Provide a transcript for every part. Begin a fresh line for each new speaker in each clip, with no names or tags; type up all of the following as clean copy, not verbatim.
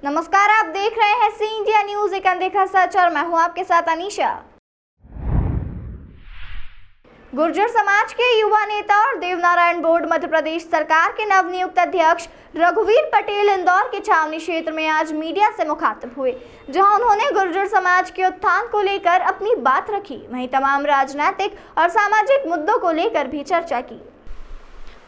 नमस्कार, आप देख रहे हैं सी इंडिया न्यूज, एक अनदेखा सच, और मैं हूं आपके साथ अनीशा। गुर्जर समाज के युवा नेता और देवनारायण बोर्ड मध्य प्रदेश सरकार के नवनियुक्त अध्यक्ष रघुवीर पटेल इंदौर के छावनी क्षेत्र में आज मीडिया से मुखातिब हुए, जहां उन्होंने गुर्जर समाज के उत्थान को लेकर अपनी बात रखी। वहीं तमाम राजनीतिक और सामाजिक मुद्दों को लेकर भी चर्चा की।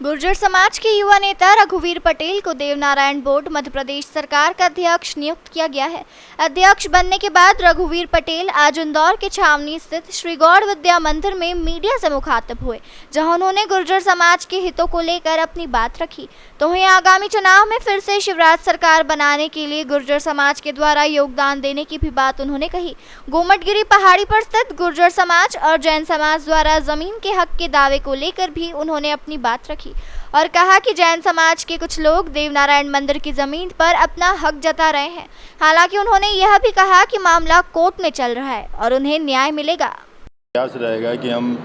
गुर्जर समाज के युवा नेता रघुवीर पटेल को देवनारायण बोर्ड मध्य प्रदेश सरकार का अध्यक्ष नियुक्त किया गया है। अध्यक्ष बनने के बाद रघुवीर पटेल आज इंदौर के छावनी स्थित श्री गौड़ विद्या मंदिर में मीडिया से मुखातिब हुए, जहां उन्होंने गुर्जर समाज के हितों को लेकर अपनी बात रखी। तो वहीं आगामी चुनाव में फिर से शिवराज सरकार बनाने के लिए गुर्जर समाज के द्वारा योगदान देने की भी बात उन्होंने कही। गोमटगिरी पहाड़ी पर स्थित गुर्जर समाज और जैन समाज द्वारा जमीन के हक के दावे को लेकर भी उन्होंने अपनी बात रखी और कहा कि जैन समाज के कुछ लोग देवनारायण मंदिर की जमीन पर अपना हक जता रहे हैं। हालांकि उन्होंने यह भी कहा कि मामला कोर्ट में चल रहा है और उन्हें न्याय मिलेगा।
प्रयास रहेगा कि हम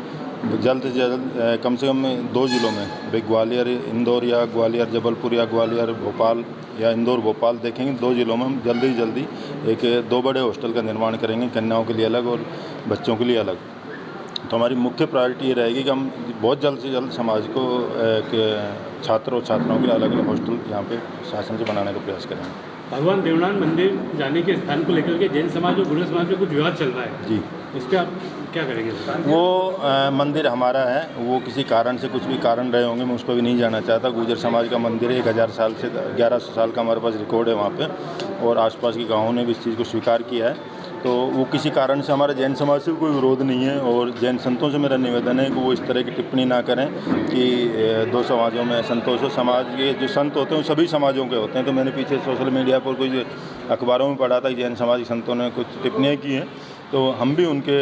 जल्द से जल्द कम से कम 2 जिलों में, ग्वालियर इंदौर या ग्वालियर जबलपुर या ग्वालियर भोपाल या इंदौर भोपाल देखेंगे, 2 जिलों में हम जल्दी एक 2 बड़े हॉस्टल का निर्माण करेंगे, कन्याओं के लिए अलग और बच्चों के लिए अलग। तो हमारी मुख्य प्रायोरिटी ये रहेगी कि हम बहुत जल्द से जल्द समाज को छात्रों और छात्राओं के लिए अलग अलग हॉस्टल यहाँ पे शासन से बनाने का प्रयास करेंगे।
भगवान देवनारायण मंदिर जाने के स्थान को लेकर के जैन समाज और गुर्जर समाज में कुछ विवाद चल रहा है जी, इस पर आप क्या करेंगे?
वो मंदिर हमारा है, वो किसी कारण से कुछ भी कारण रहे होंगे, मैं उस पर भी नहीं जाना चाहता। गुर्जर समाज का मंदिर है, 1000 साल से 1100 साल का हमारे पास रिकॉर्ड है वहाँ पे, और आसपास के गाँवों ने भी इस चीज़ को स्वीकार किया है। तो वो किसी कारण से हमारे जैन समाज से कोई विरोध नहीं है, और जैन संतों से मेरा निवेदन है कि वो इस तरह की टिप्पणी ना करें कि 2 समाजों में संतों से। समाज के जो संत होते हैं वो सभी समाजों के होते हैं। तो मैंने पीछे सोशल मीडिया पर कुछ अखबारों में पढ़ा था कि जैन समाज के संतों ने कुछ टिप्पणियाँ की हैं, तो हम भी उनके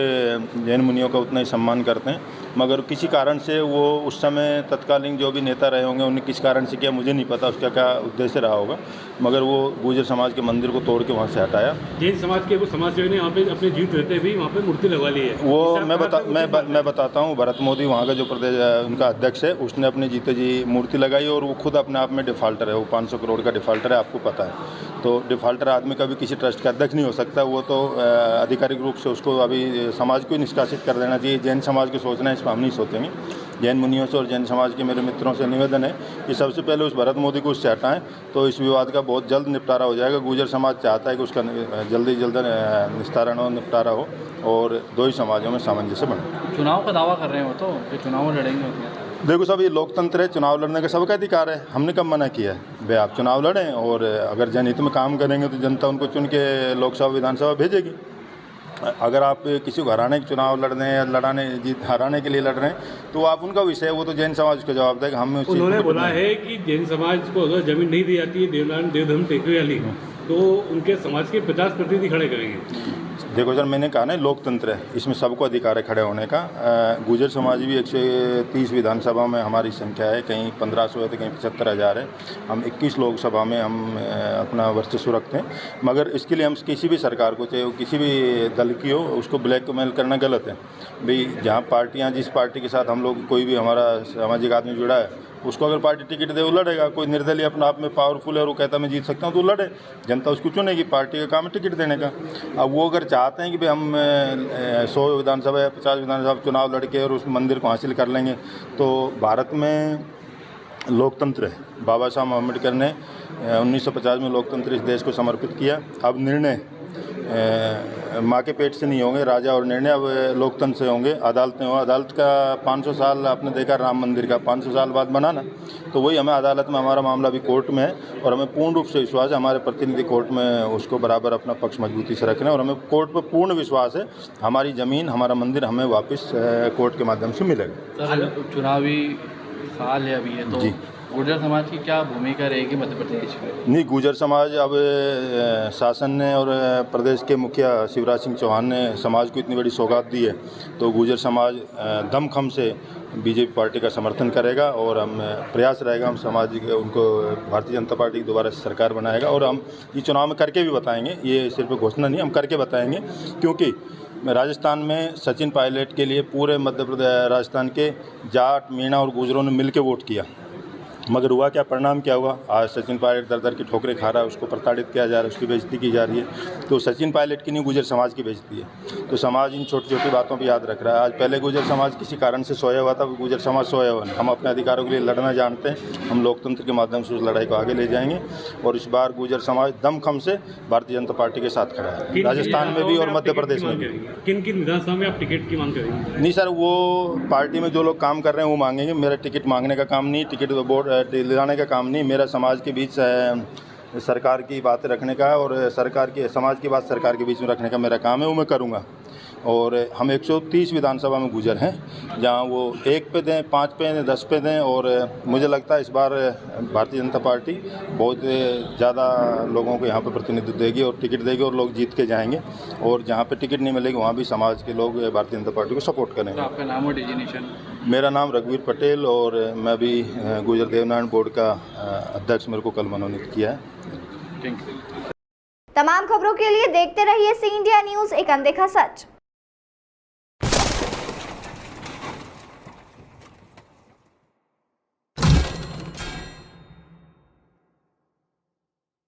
जैन मुनियों का उतना ही सम्मान करते हैं। मगर किसी कारण से वो उस समय तत्कालीन जो भी नेता रहे होंगे उन्हें किस कारण से किया मुझे नहीं पता, उसका क्या उद्देश्य रहा होगा, मगर वो गुर्जर समाज के मंदिर को तोड़ के वहाँ से हटाया।
जैन समाज के समाज सेवी ने यहाँ पे अपने जीवित रहते भी वहाँ पे मूर्ति लगवा ली है।
वो मैं बताता हूँ, भरत मोदी वहाँ का जो प्रदेश उनका अध्यक्ष है, उसने अपने जीते जी मूर्ति लगाई, और वो खुद अपने आप में डिफ़ाल्टर है। वो 500 करोड़ का डिफ़ाल्टर है, आपको पता है। तो डिफ़ाल्टर आदमी कभी किसी ट्रस्ट का अध्यक्ष नहीं हो सकता। वो तो आधिकारिक रूप से उसको अभी समाज को निष्कासित कर देना चाहिए। जैन समाज के सोचना है, इस पर हम नहीं सोचेंगे। जैन मुनियों से और जैन समाज के मेरे मित्रों से निवेदन है कि सबसे पहले उस भरत मोदी को उससे हटाएं, तो इस विवाद का बहुत जल्द निपटारा हो जाएगा। गुर्जर समाज चाहता है कि उसका जल्दी निस्तारण हो, निपटारा हो, और 2 ही समाजों में सामंजस्य बने।
चुनाव का दावा कर रहे हो तो चुनाव लड़ेंगे?
देखो सब, ये लोकतंत्र है, चुनाव लड़ने का सबका अधिकार है। हमने कब मना किया है भाई आप चुनाव लड़ें, और अगर जनहित में काम करेंगे तो जनता उनको चुन के लोकसभा विधानसभा भेजेगी। अगर आप किसी को हराने के चुनाव लड़ रहे हैं या हराने के लिए लड़ रहे हैं तो आप उनका विषय है, वो तो जैन समाज को जवाब देगा। हम
उन्होंने बोला है कि जैन समाज को अगर जमीन नहीं दी जाती है देवनारायण देवधर्म टेकरी वाली, तो उनके समाज के 50% खड़े करेंगे।
देखो सर, मैंने कहा ना लोकतंत्र है, इसमें सबको अधिकार है खड़े होने का। गुर्जर समाज भी 130 विधानसभा में हमारी संख्या है, कहीं 1500 है तो कहीं 75,000 है। हम 21 लोकसभा में हम अपना वर्चस्व रखते हैं। मगर इसके लिए हम किसी भी सरकार को, चाहे वो किसी भी दल की हो, उसको ब्लैकमेल करना गलत है। भाई जहाँ पार्टियाँ, जिस पार्टी के साथ हम लोग, कोई भी हमारा सामाजिक आदमी जुड़ा है, उसको अगर पार्टी टिकट दे वो लड़ेगा। कोई निर्दलीय अपने आप में पावरफुल है और वो कहता मैं जीत सकता हूँ तो लड़े, जनता उसको चुनेगी। पार्टी का काम है टिकट देने का। अब वो अगर चाहते हैं कि भाई हम 100 विधानसभा या 50 विधानसभा चुनाव लड़के और उस मंदिर को हासिल कर लेंगे, तो भारत में लोकतंत्र है। बाबा साहब अम्बेडकर ने 1950 में लोकतंत्र इस देश को समर्पित किया। अब निर्णय माँ के पेट से नहीं होंगे राजा और निर्णय, अब लोकतंत्र से होंगे। अदालतें हो, अदालत का 500 साल आपने देखा राम मंदिर का 500 साल बाद बना ना, तो वही हमें अदालत में, हमारा मामला भी कोर्ट में है, और हमें पूर्ण रूप से विश्वास है हमारे प्रतिनिधि कोर्ट में उसको बराबर अपना पक्ष मजबूती से रख रहे हैं, और हमें कोर्ट पर पूर्ण विश्वास है हमारी ज़मीन, हमारा मंदिर हमें वापस कोर्ट के माध्यम से मिलेगा।
सर, चुनावी साल है अभी है, तो
जी
गुर्जर समाज की क्या भूमिका रहेगी मध्य प्रदेश में?
नहीं, गुर्जर समाज अब शासन ने और प्रदेश के मुखिया शिवराज सिंह चौहान ने समाज को इतनी बड़ी सौगात दी है, तो गुर्जर समाज दमखम से बीजेपी पार्टी का समर्थन करेगा, और हम प्रयास रहेगा हम समाज के उनको भारतीय जनता पार्टी की दोबारा सरकार बनाएगा। और हम ये चुनाव में करके भी बताएंगे, ये सिर्फ घोषणा नहीं, हम करके बताएंगे। क्योंकि राजस्थान में सचिन पायलट के लिए पूरे मध्य प्रदेश राजस्थान के जाट, मीणा और गुर्जरों ने मिल के वोट किया। मगर हुआ क्या, परिणाम क्या हुआ? आज सचिन पायलट दर दर की ठोकरें खा रहा है, उसको प्रताड़ित किया जा रहा है, उसकी बेइज्जती की जा रही है। तो सचिन पायलट की नहीं, गुजर समाज की बेइज्जती है। तो समाज इन छोटी छोटी बातों पर याद रख रहा है। आज पहले गुजर समाज किसी कारण से सोया हुआ था, गुजर समाज सोया हुआ नहीं। हम अपने अधिकारों के लिए लड़ना जानते हैं, हम लोकतंत्र के माध्यम से उस लड़ाई को आगे ले जाएंगे। और इस बार गुजर समाज दमखम से भारतीय जनता पार्टी के साथ खड़ा है, राजस्थान में भी और मध्य प्रदेश में भी।
किन किन विधानसभा में आप टिकट की मांग करेंगे?
नहीं सर, वो पार्टी में जो लोग काम कर रहे हैं वो मांगेंगे। मेरा टिकट मांगने का काम नहीं, टिकट बोर्ड दिलाने का काम नहीं। मेरा समाज के बीच सरकार की बातें रखने का और सरकार की समाज की बात सरकार के बीच में रखने का मेरा काम है, वो मैं करूँगा। और हम 130 विधानसभा में गुजर हैं, जहां वो 1 पे दें, 5 पे दें, 10 पे दें। और मुझे लगता है इस बार भारतीय जनता पार्टी बहुत ज़्यादा लोगों को यहाँ पे प्रतिनिधित्व देगी और टिकट देगी और लोग जीत के जाएंगे। और जहाँ पे टिकट नहीं मिलेगी वहाँ भी समाज के लोग भारतीय जनता पार्टी को सपोर्ट करेंगे।
तो आपका नाम और डिजिग्नेशन?
मेरा नाम रघुवीर पटेल और मैं भी गुजर देवनारायण बोर्ड का अध्यक्ष मेरे को कल मनोनीत किया है।
Thank you.
तमाम खबरों के लिए देखते रहिए सी इंडिया न्यूज़, एक अनदेखा सच।